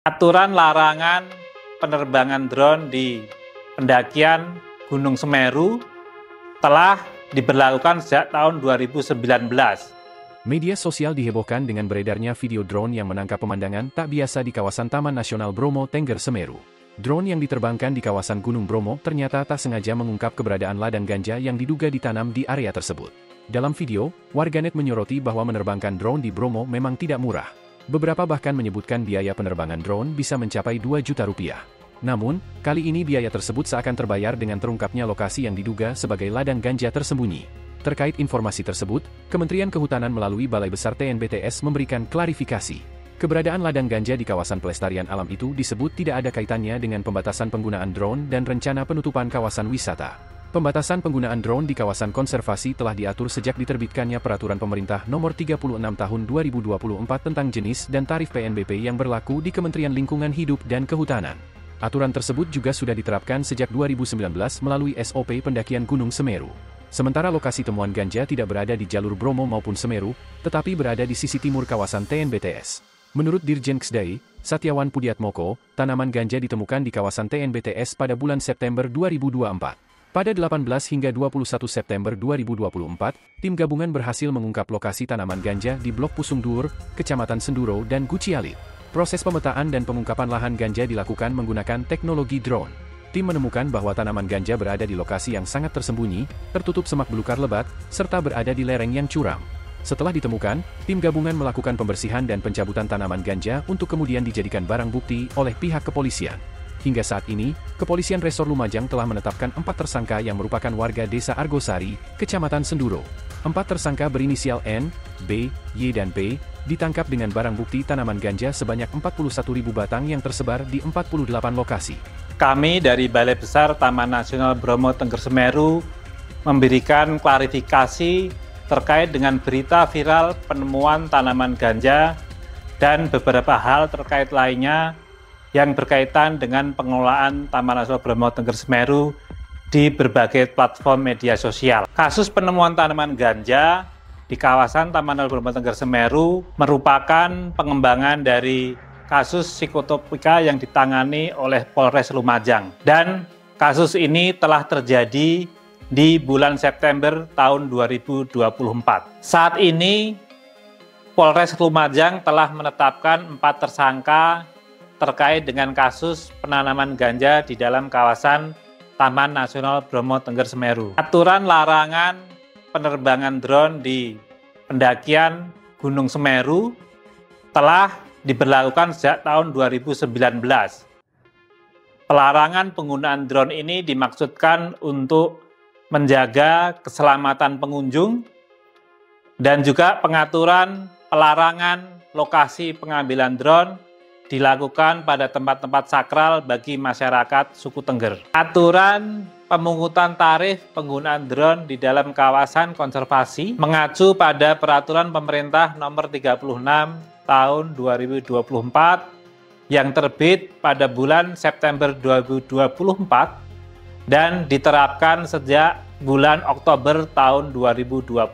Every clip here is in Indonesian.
Aturan larangan penerbangan drone di pendakian Gunung Semeru telah diberlakukan sejak tahun 2019. Media sosial dihebohkan dengan beredarnya video drone yang menangkap pemandangan tak biasa di kawasan Taman Nasional Bromo Tengger Semeru. Drone yang diterbangkan di kawasan Gunung Bromo ternyata tak sengaja mengungkap keberadaan ladang ganja yang diduga ditanam di area tersebut. Dalam video, warganet menyoroti bahwa menerbangkan drone di Bromo memang tidak murah. Beberapa bahkan menyebutkan biaya penerbangan drone bisa mencapai 2 juta rupiah. Namun, kali ini biaya tersebut seakan terbayar dengan terungkapnya lokasi yang diduga sebagai ladang ganja tersembunyi. Terkait informasi tersebut, Kementerian Kehutanan melalui Balai Besar TNBTS memberikan klarifikasi. Keberadaan ladang ganja di kawasan pelestarian alam itu disebut tidak ada kaitannya dengan pembatasan penggunaan drone dan rencana penutupan kawasan wisata. Pembatasan penggunaan drone di kawasan konservasi telah diatur sejak diterbitkannya Peraturan Pemerintah Nomor 36 Tahun 2024 tentang jenis dan tarif PNBP yang berlaku di Kementerian Lingkungan Hidup dan Kehutanan. Aturan tersebut juga sudah diterapkan sejak 2019 melalui SOP pendakian Gunung Semeru. Sementara lokasi temuan ganja tidak berada di jalur Bromo maupun Semeru, tetapi berada di sisi timur kawasan TNBTS. Menurut Dirjen Ksdai, Satyawan Pudiatmoko, tanaman ganja ditemukan di kawasan TNBTS pada bulan September 2024. Pada 18 hingga 21 September 2024, tim gabungan berhasil mengungkap lokasi tanaman ganja di Blok Pusung Dur, Kecamatan Senduro dan Gucialit. Proses pemetaan dan pengungkapan lahan ganja dilakukan menggunakan teknologi drone. Tim menemukan bahwa tanaman ganja berada di lokasi yang sangat tersembunyi, tertutup semak belukar lebat, serta berada di lereng yang curam. Setelah ditemukan, tim gabungan melakukan pembersihan dan pencabutan tanaman ganja untuk kemudian dijadikan barang bukti oleh pihak kepolisian. Hingga saat ini, Kepolisian Resor Lumajang telah menetapkan 4 tersangka yang merupakan warga Desa Argosari, Kecamatan Senduro. 4 tersangka berinisial N, B, Y dan P, ditangkap dengan barang bukti tanaman ganja sebanyak 41.000 batang yang tersebar di 48 lokasi. Kami dari Balai Besar Taman Nasional Bromo Tengger Semeru memberikan klarifikasi terkait dengan berita viral penemuan tanaman ganja dan beberapa hal terkait lainnya yang berkaitan dengan pengelolaan Taman Nasional Bromo Tengger Semeru di berbagai platform media sosial. Kasus penemuan tanaman ganja di kawasan Taman Nasional Bromo Tengger Semeru merupakan pengembangan dari kasus psikotropika yang ditangani oleh Polres Lumajang. Dan kasus ini telah terjadi di bulan September tahun 2024. Saat ini, Polres Lumajang telah menetapkan 4 tersangka terkait dengan kasus penanaman ganja di dalam kawasan Taman Nasional Bromo Tengger Semeru. Aturan larangan penerbangan drone di pendakian Gunung Semeru telah diberlakukan sejak tahun 2019. Pelarangan penggunaan drone ini dimaksudkan untuk menjaga keselamatan pengunjung dan juga pengaturan pelarangan lokasi pengambilan drone dilakukan pada tempat-tempat sakral bagi masyarakat suku Tengger. Aturan pemungutan tarif penggunaan drone di dalam kawasan konservasi mengacu pada Peraturan Pemerintah Nomor 36 Tahun 2024 yang terbit pada bulan September 2024 dan diterapkan sejak bulan Oktober tahun 2024.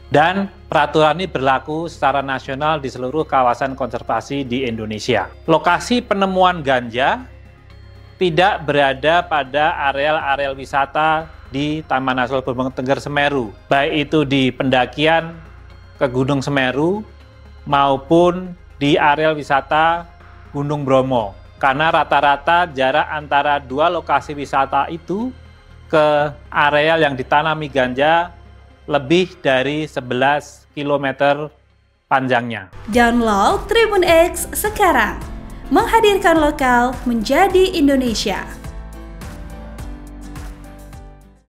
Dan peraturan ini berlaku secara nasional di seluruh kawasan konservasi di Indonesia. Lokasi penemuan ganja tidak berada pada areal-areal wisata di Taman Nasional Bromo Tengger Semeru, baik itu di pendakian ke Gunung Semeru maupun di areal wisata Gunung Bromo. Karena rata-rata jarak antara 2 lokasi wisata itu ke areal yang ditanami ganja lebih dari 11 km panjangnya. Download Tribun X sekarang, menghadirkan lokal menjadi Indonesia.